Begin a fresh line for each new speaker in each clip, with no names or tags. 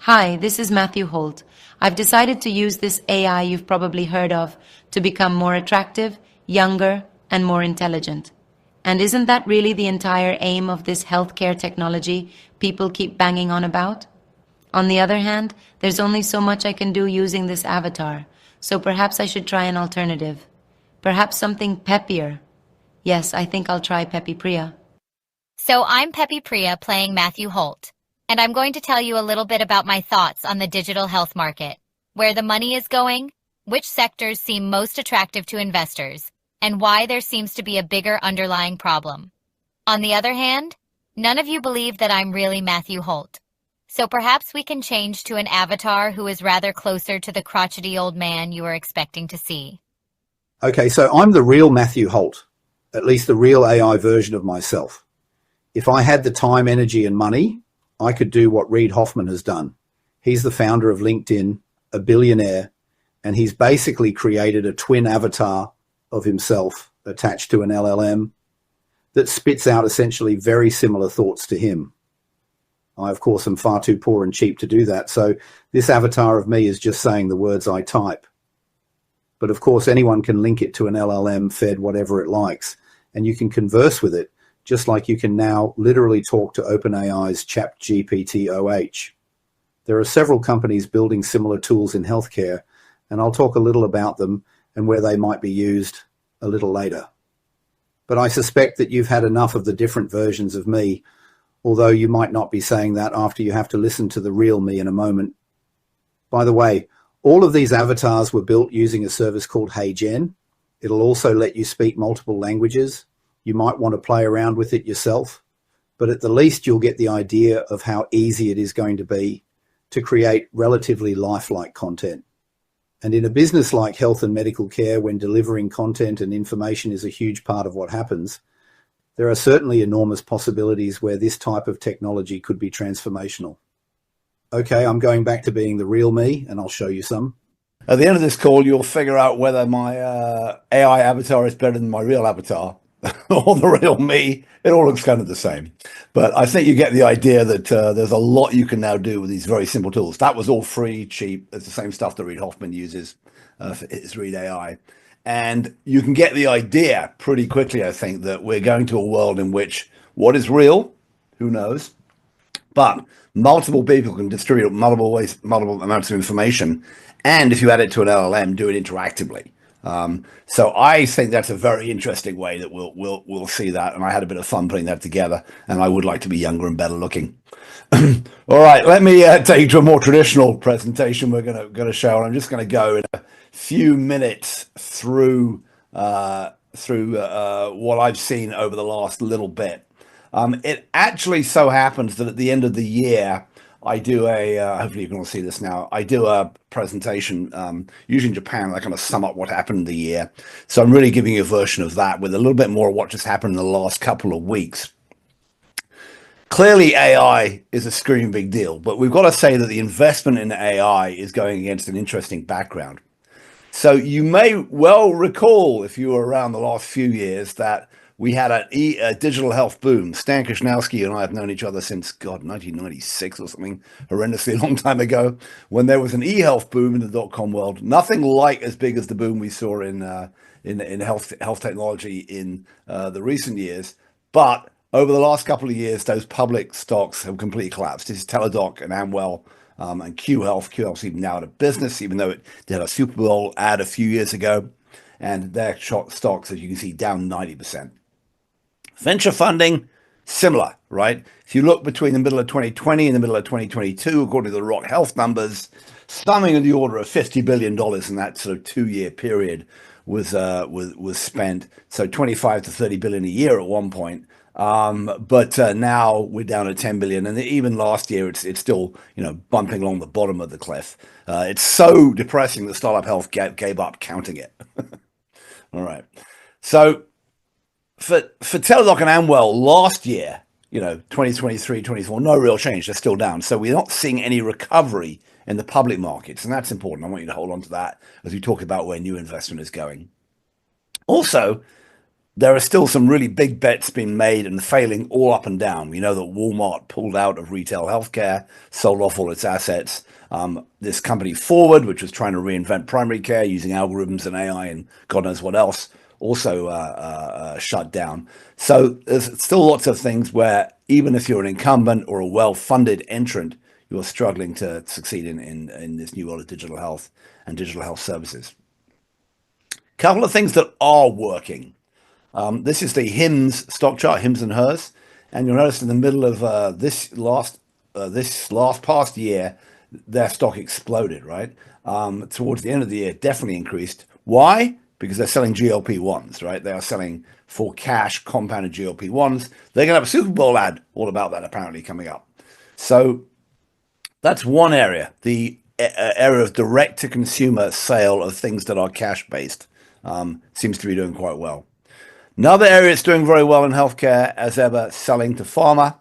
Hi, this is Matthew Holt. I've decided to use this AI you've probably heard of to become more attractive, younger, and more intelligent. And isn't that really the entire aim of this healthcare technology people keep banging on about? On the other hand, there's only so much I can do using this avatar, so perhaps I should try an alternative. Perhaps something peppier. Yes, I think I'll try Peppy Priya.
So I'm Peppy Priya playing Matthew Holt, and I'm going to tell you a little bit about my thoughts on the digital health market, where the money is going, which sectors seem most attractive to investors, and why there seems to be a bigger underlying problem. On the other hand, none of you believe that I'm really Matthew Holt. So perhaps we can change to an avatar who is rather closer to the crotchety old man you are expecting to see.
Okay, so I'm the real Matthew Holt, at least the real AI version of myself. If I had the time, energy, and money, I could do what Reid Hoffman has done. He's the founder of LinkedIn, a billionaire, and he's basically created a twin avatar of himself attached to an LLM that spits out essentially very similar thoughts to him. I, of course, am far too poor and cheap to do that, so this avatar of me is just saying the words I type. But of course, anyone can link it to an LLM fed whatever it likes, and you can converse with it, just like you can now literally talk to OpenAI's ChatGPT-OH. There are several companies building similar tools in healthcare, and I'll talk a little about them and where they might be used a little later. But I suspect that you've had enough of the different versions of me, although you might not be saying that after you have to listen to the real me in a moment. By the way, all of these avatars were built using a service called HeyGen. It'll also let you speak multiple languages. You might want to play around with it yourself, but at the least you'll get the idea of how easy it is going to be to create relatively lifelike content. And in a business like health and medical care, when delivering content and information is a huge part of what happens, there are certainly enormous possibilities where this type of technology could be transformational. Okay, I'm going back to being the real me, and I'll show you some.
At the end of this call, you'll figure out whether my AI avatar is better than my real avatar or the real me. It all looks kind of the same. But I think you get the idea that there's a lot you can now do with these very simple tools. That was all free, cheap. It's the same stuff that Reid Hoffman uses for his Reid AI. And you can get the idea pretty quickly, I think, that we're going to a world in which what is real, who knows, but multiple people can distribute multiple amounts of information. And if you add it to an LLM, do it interactively. So I think that's a very interesting way that we'll see that. And I had a bit of fun putting that together. And I would like to be younger and better looking. All right, let me take you to a more traditional presentation we're going to show. And I'm just going to go in a few minutes through what I've seen over the last little bit. It actually so happens that at the end of the year, I do hopefully you can all see this now, I do a presentation, usually in Japan, I kind of sum up what happened in the year. So I'm really giving you a version of that with a little bit more of what just happened in the last couple of weeks. Clearly, AI is a screaming big deal, but we've got to say that the investment in AI is going against an interesting background. So you may well recall, if you were around the last few years, that we had a digital health boom. Stan Kishnowski and I have known each other since, 1996 or something, horrendously long time ago, when there was an e-health boom in the dot-com world. Nothing like as big as the boom we saw in health technology in the recent years. But over the last couple of years, those public stocks have completely collapsed. This is Teladoc and Amwell and Q Health. Q Health's even now out of business, even though it did a Super Bowl ad a few years ago. And their stocks, as you can see, down 90%. Venture funding, similar, right? If you look between the middle of 2020 and the middle of 2022, according to the Rock Health numbers, something in the order of $50 billion in that sort of 2-year period was spent. So 25 to 30 billion a year at one point. But now we're down at 10 billion, and even last year it's still bumping along the bottom of the cliff. It's so depressing that Startup Health gave up counting it. All right, so for Teladoc and Amwell last year, 2023, 24, no real change. They're still down. So we're not seeing any recovery in the public markets, and that's important. I want you to hold on to that as we talk about where new investment is going. Also, there are still some really big bets being made and failing all up and down. We know that Walmart pulled out of retail healthcare, sold off all its assets. This company Forward, which was trying to reinvent primary care using algorithms and AI and God knows what else, also shut down. So there's still lots of things where even if you're an incumbent or a well-funded entrant, you're struggling to succeed in this new world of digital health and digital health services. Couple of things that are working. This is the HIMSS stock chart, HIMSS and hers, and you'll notice in the middle of this last past year, their stock exploded, right? Towards the end of the year, definitely increased. Why? Because they're selling GLP-1s, right? They are selling for cash compounded GLP-1s. They're going to have a Super Bowl ad all about that apparently coming up. So that's one area, the area of direct-to-consumer sale of things that are cash-based seems to be doing quite well. Another area that's doing very well in healthcare, as ever, selling to pharma.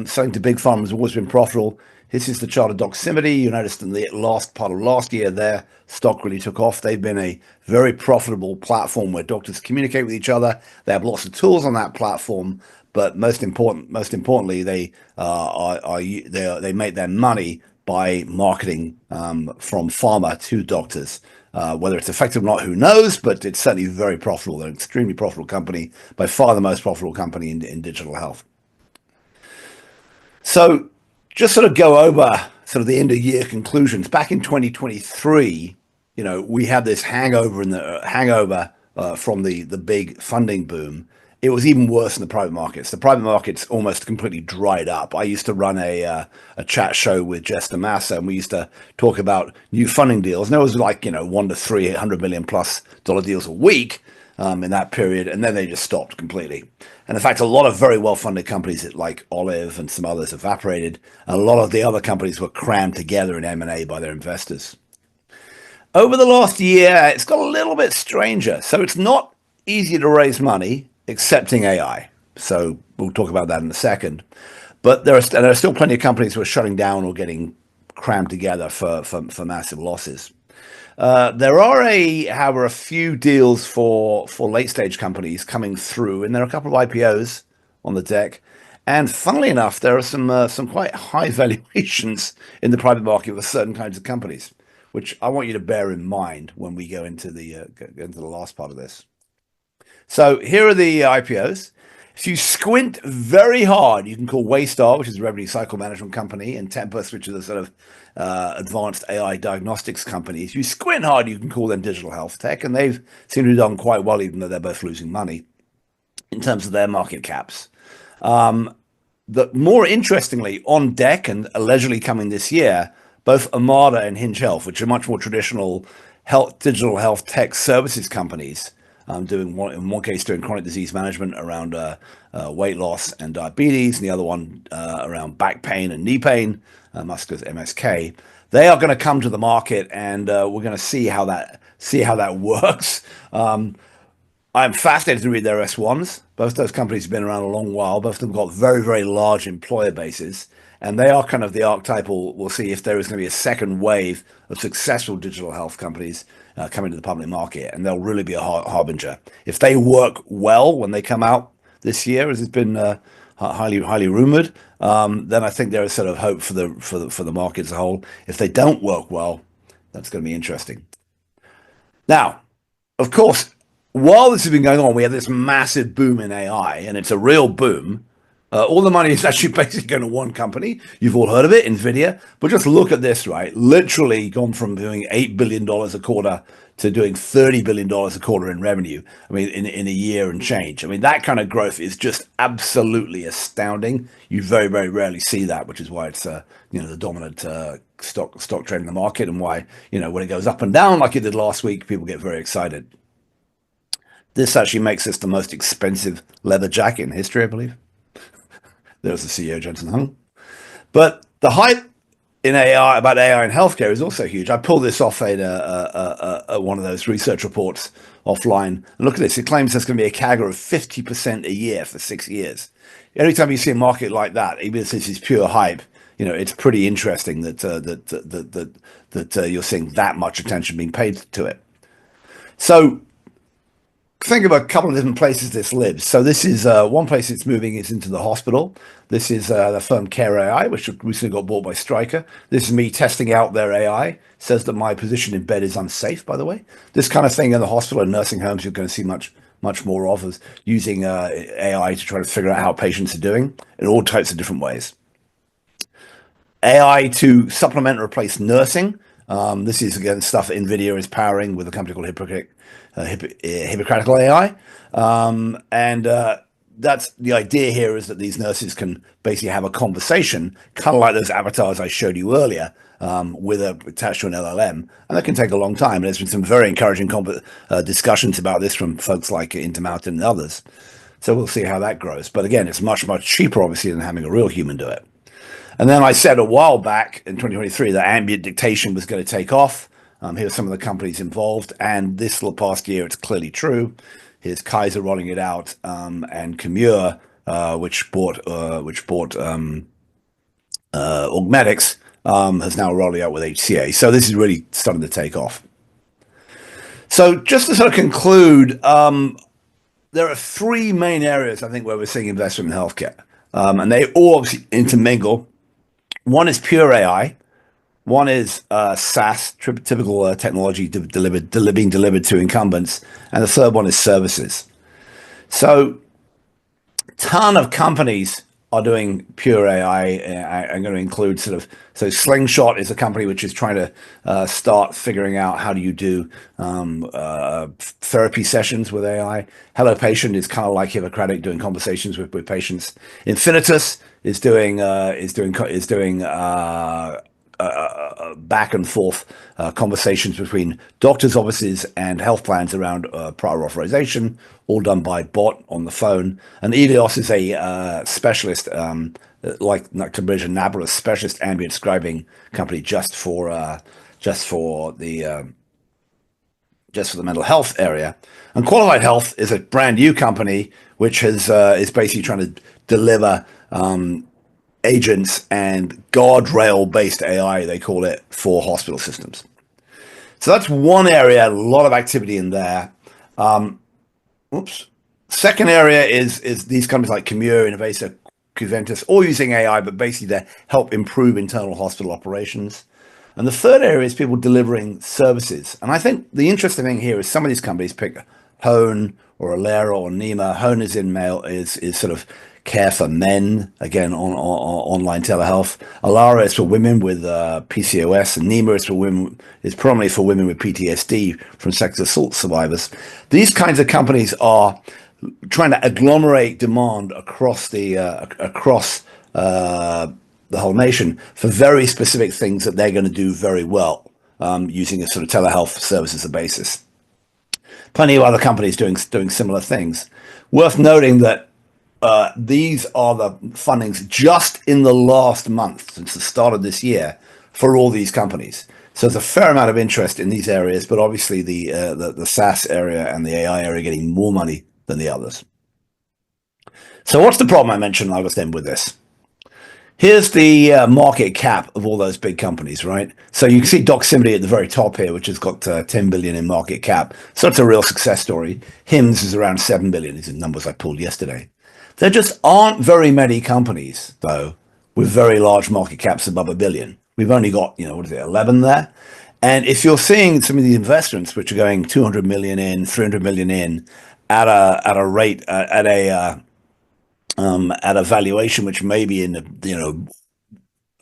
Selling to big pharma has always been profitable. This is the chart of Doximity. You noticed in the last part of last year, their stock really took off. They've been a very profitable platform where doctors communicate with each other. They have lots of tools on that platform, but most importantly, they make their money by marketing from pharma to doctors. Whether it's effective or not, who knows, but it's certainly very profitable. They're an extremely profitable company, by far the most profitable company in digital health. So just sort of go over sort of the end of year conclusions. Back in 2023, we had this hangover from the big funding boom. It was even worse in the private markets. The private markets almost completely dried up. I used to run a chat show with Jess DeMassa, and we used to talk about new funding deals. And there was like, $100 to $300 million plus deals a week in that period. And then they just stopped completely. And in fact, a lot of very well-funded companies like Olive and some others evaporated. And a lot of the other companies were crammed together in M&A by their investors. Over the last year, it's got a little bit stranger. So it's not easy to raise money, accepting AI. So we'll talk about that in a second. But there are still plenty of companies who are shutting down or getting crammed together for massive losses. There are however, a few deals for late stage companies coming through, and there are a couple of IPOs on the deck. And funnily enough, there are some quite high valuations in the private market with certain kinds of companies, which I want you to bear in mind when we go into the last part of this. So here are the IPOs. If you squint very hard, you can call Waystar, which is a revenue cycle management company, and Tempus, which is a sort of advanced AI diagnostics company. If you squint hard, you can call them digital health tech, and they've seemed to have done quite well, even though they're both losing money in terms of their market caps. More interestingly, on deck and allegedly coming this year, both Amada and Hinge Health, which are much more traditional digital health tech services companies, in one case doing chronic disease management around weight loss and diabetes, and the other one around back pain and knee pain, MSK. They are going to come to the market, and we're going to see how that works. I'm fascinated to read their S1s. Both those companies have been around a long while. Both of them got very, very large employer bases. And they are kind of the archetypal. We'll see if there is going to be a second wave of successful digital health companies coming to the public market. And they'll really be a harbinger. If they work well when they come out this year, as it's been highly rumored, then I think there is sort of hope for the market as a whole. If they don't work well, that's going to be interesting. Now, of course, while this has been going on, we have this massive boom in AI, and it's a real boom. All the money is actually basically going to one company. You've all heard of it, NVIDIA. But just look at this, right? Literally gone from doing $8 billion a quarter to doing $30 billion a quarter in revenue. I mean, in a year and change. I mean, that kind of growth is just absolutely astounding. You very, very rarely see that, which is why it's the dominant stock trend in the market, and why when it goes up and down like it did last week, people get very excited. This actually makes this the most expensive leather jacket in history, I believe. There's the CEO, Jensen Huang. But the hype in AI about AI in healthcare is also huge. I pulled this off one of those research reports offline. And look at this. It claims there's going to be a CAGR of 50% a year for 6 years. Every time you see a market like that, even if this is pure hype, it's pretty interesting that you're seeing that much attention being paid to it. So think of a couple of different places this lives. So this is one place it's moving is into the hospital. This is the firm Care AI, which recently got bought by Stryker. This is me testing out their AI. Says that my position in bed is unsafe, by the way. This kind of thing in the hospital and nursing homes, you're going to see much more of, is using AI to try to figure out how patients are doing in all types of different ways. AI to supplement and replace nursing. This is, again, stuff NVIDIA is powering with a company called Hippocratical AI. That's the idea here, is that these nurses can basically have a conversation, kind of like those avatars I showed you earlier, attached to an LLM, and that can take a long time. And there's been some very encouraging discussions about this from folks like Intermountain and others. So we'll see how that grows. But again, it's much, much cheaper, obviously, than having a real human do it. And then I said a while back in 2023 that ambient dictation was going to take off. Here's some of the companies involved, and this past year, it's clearly true. Here's Kaiser rolling it out, and Commure, which bought Augmetics, has now rolling out with HCA. So this is really starting to take off. So just to sort of conclude, there are three main areas, I think, where we're seeing investment in healthcare, and they all obviously intermingle. One is pure AI. One is SaaS, typical technology being delivered to incumbents. And the third one is services. So a ton of companies are doing pure AI. I'm going to include so Slingshot is a company which is trying to start figuring out how do you do therapy sessions with AI. Hello Patient is kind of like Hippocratic, doing conversations with patients. Infinitus is doing back and forth conversations between doctors' offices and health plans around prior authorization, all done by bot on the phone. And Elios is a specialist, like Cambridge and Nablus, specialist ambient scribing company just for the mental health area. And Qualified Health is a brand new company which is basically trying to deliver agents and guardrail-based AI, they call it, for hospital systems. So that's one area, a lot of activity in there. Second area is these companies like Commure, Innovasa, Cuventus, all using AI, but basically to help improve internal hospital operations. And the third area is people delivering services. And I think the interesting thing here is some of these companies pick Hone or Alera or Nema. Hone is in male, is sort of care for men, again, on online telehealth. Alara is for women with PCOS, and Nema is primarily for women with PTSD from sexual assault survivors. These kinds of companies are trying to agglomerate demand across the whole nation for very specific things that they're going to do very well, using a sort of telehealth service as a basis. Plenty of other companies doing similar things. Worth noting that these are the fundings just in the last month, since the start of this year, for all these companies. So there's a fair amount of interest in these areas, but obviously the SaaS area and the AI area are getting more money than the others. So what's the problem I mentioned? I'll just end with this. Here's the market cap of all those big companies, right? So you can see Doximity at the very top here, which has got 10 billion in market cap. So it's a real success story. HIMSS is around 7 billion. These are numbers I pulled yesterday. There just aren't very many companies, though, with very large market caps above $1 billion. We've only got, 11 there. And if you're seeing some of the investments, which are going 200 million in, 300 million in, at a rate, at a valuation which may be in the,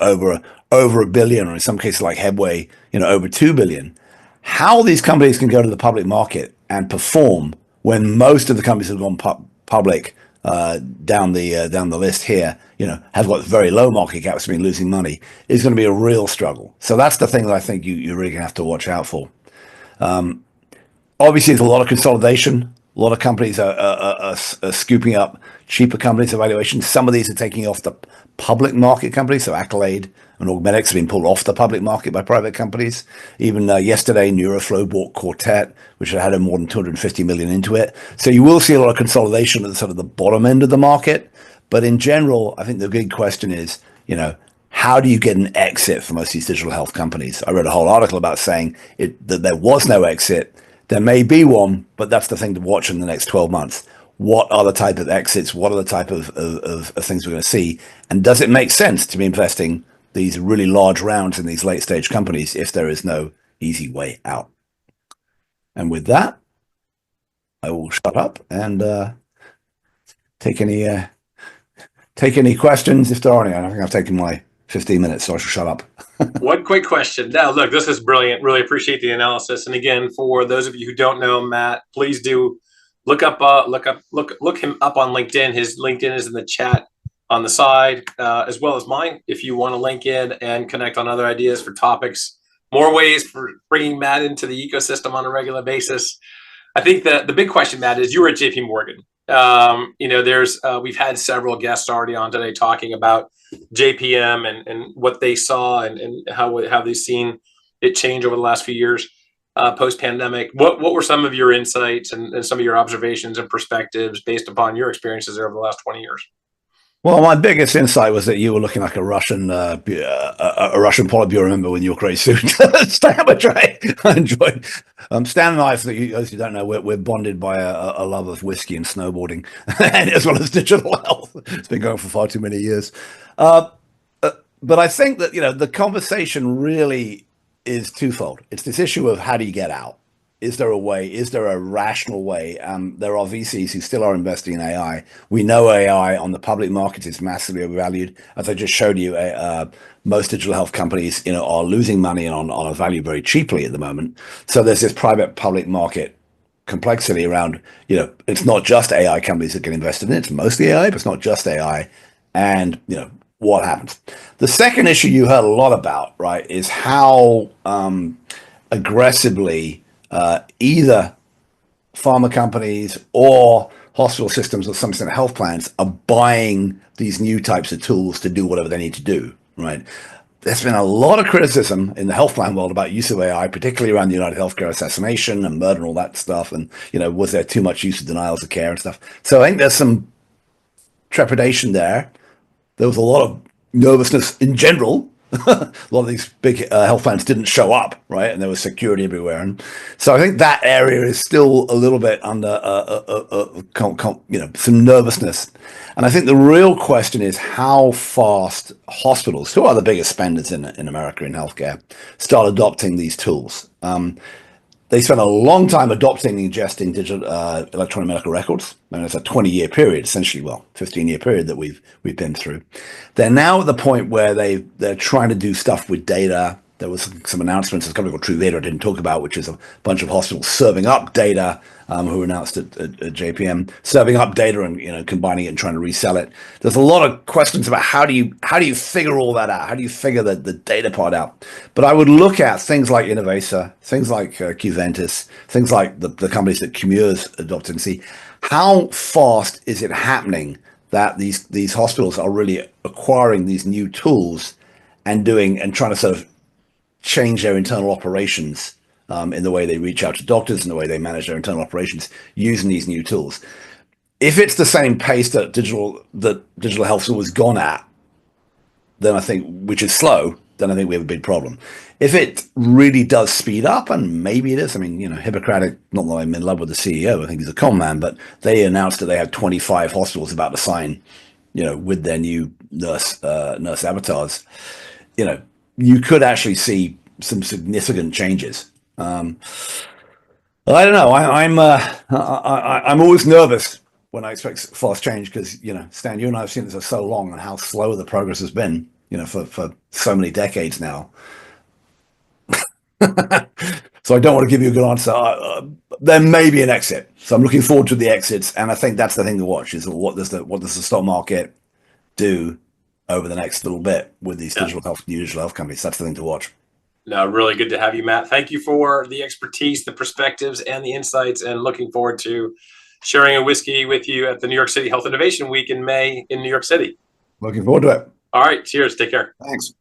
over $1 billion, or in some cases like Headway, over $2 billion. How these companies can go to the public market and perform when most of the companies have gone public down the list here, have got very low market caps, been losing money, is going to be a real struggle. So that's the thing that I think you're really going to have to watch out for. Obviously, there's a lot of consolidation. A lot of companies are scooping up cheaper companies' evaluations. Some of these are taking off the public market companies. So Accolade and Augmetics have been pulled off the public market by private companies. Even yesterday, Neuroflow bought Quartet, which had more than 250 million into it. So you will see a lot of consolidation at sort of the bottom end of the market. But in general, I think the big question is, how do you get an exit for most of these digital health companies? I read a whole article about saying that there was no exit. There may be one, but that's the thing to watch in the next 12 months. What are the type of exits? What are the type of things we're going to see? And does it make sense to be investing these really large rounds in these late stage companies if there is no easy way out? And with that, I will shut up and take any questions if there are any. I think I've taken my 15 minutes, so I shall shut up.
One quick question. Now, look, this is brilliant. Really appreciate the analysis. And again, for those of you who don't know Matt, please do look him up on LinkedIn. His LinkedIn is in the chat on the side, as well as mine. If you want to link in and connect on other ideas for topics, more ways for bringing Matt into the ecosystem on a regular basis. I think that the big question, Matt, is you were at JP Morgan. We've had several guests already on today talking about JPM and what they saw and how they've seen it change over the last few years post-pandemic. What were some of your insights and some of your observations and perspectives based upon your experiences there over the last 20 years?
Well, my biggest insight was that you were looking like a Russian Politburo member with your grey suit. Stan, I enjoyed. Stan and I, as you don't know, we're bonded by a love of whiskey and snowboarding, and as well as digital health. It's been going for far too many years. But I think that the conversation really is twofold. It's this issue of how do you get out? Is there a way? Is there a rational way? There are VCs who still are investing in AI. We know AI on the public market is massively overvalued. As I just showed you, most digital health companies, are losing money on a value very cheaply at the moment. So there's this private public market complexity around, it's not just AI companies that get invested in it. It's mostly AI, but it's not just AI. And, what happens? The second issue you heard a lot about, right, is how aggressively either pharma companies or hospital systems or some extent health plans are buying these new types of tools to do whatever they need to do, right? There's been a lot of criticism in the health plan world about use of AI, particularly around the United Healthcare assassination and murder and all that stuff. And, was there too much use of denials of care and stuff? So I think there's some trepidation there. There was a lot of nervousness in general. A lot of these big health plans didn't show up, right? And there was security everywhere. And so I think that area is still a little bit under some nervousness. And I think the real question is how fast hospitals, who are the biggest spenders in America in healthcare, start adopting these tools. They spent a long time adopting and ingesting digital electronic medical records. And it's a 20-year period, essentially, 15-year period that we've been through. They're now at the point where they're trying to do stuff with data. There was some announcements, a company called Truveta I didn't talk about, which is a bunch of hospitals serving up data, who announced at JPM, serving up data and combining it and trying to resell it. There's a lot of questions about how do you figure all that out? How do you figure the data part out? But I would look at things like Innovasa, things like Qventus, things like the companies that Cumulus adopted and see how fast is it happening that these hospitals are really acquiring these new tools and trying to sort of change their internal operations in the way they reach out to doctors and the way they manage their internal operations using these new tools. If it's the same pace that digital health's always gone at, then I think, which is slow, then I think we have a big problem. If it really does speed up, and maybe it is, Hippocratic, not that I'm in love with the CEO, I think he's a con man, but they announced that they have 25 hospitals about to sign, with their new nurse avatars. You could actually see some significant changes. I don't know. I'm always nervous when I expect fast change because, Stan, you and I have seen this for so long and how slow the progress has been, for so many decades now. So I don't want to give you a good answer. There may be an exit. So I'm looking forward to the exits. And I think that's the thing to watch is what does the stock market do over the next little bit with these digital health companies. That's the thing to watch.
No, really good to have you, Matt. Thank you for the expertise, the perspectives, and the insights, and looking forward to sharing a whiskey with you at the New York City Health Innovation Week in May in New York City.
Looking forward to it.
All right. Cheers. Take care.
Thanks.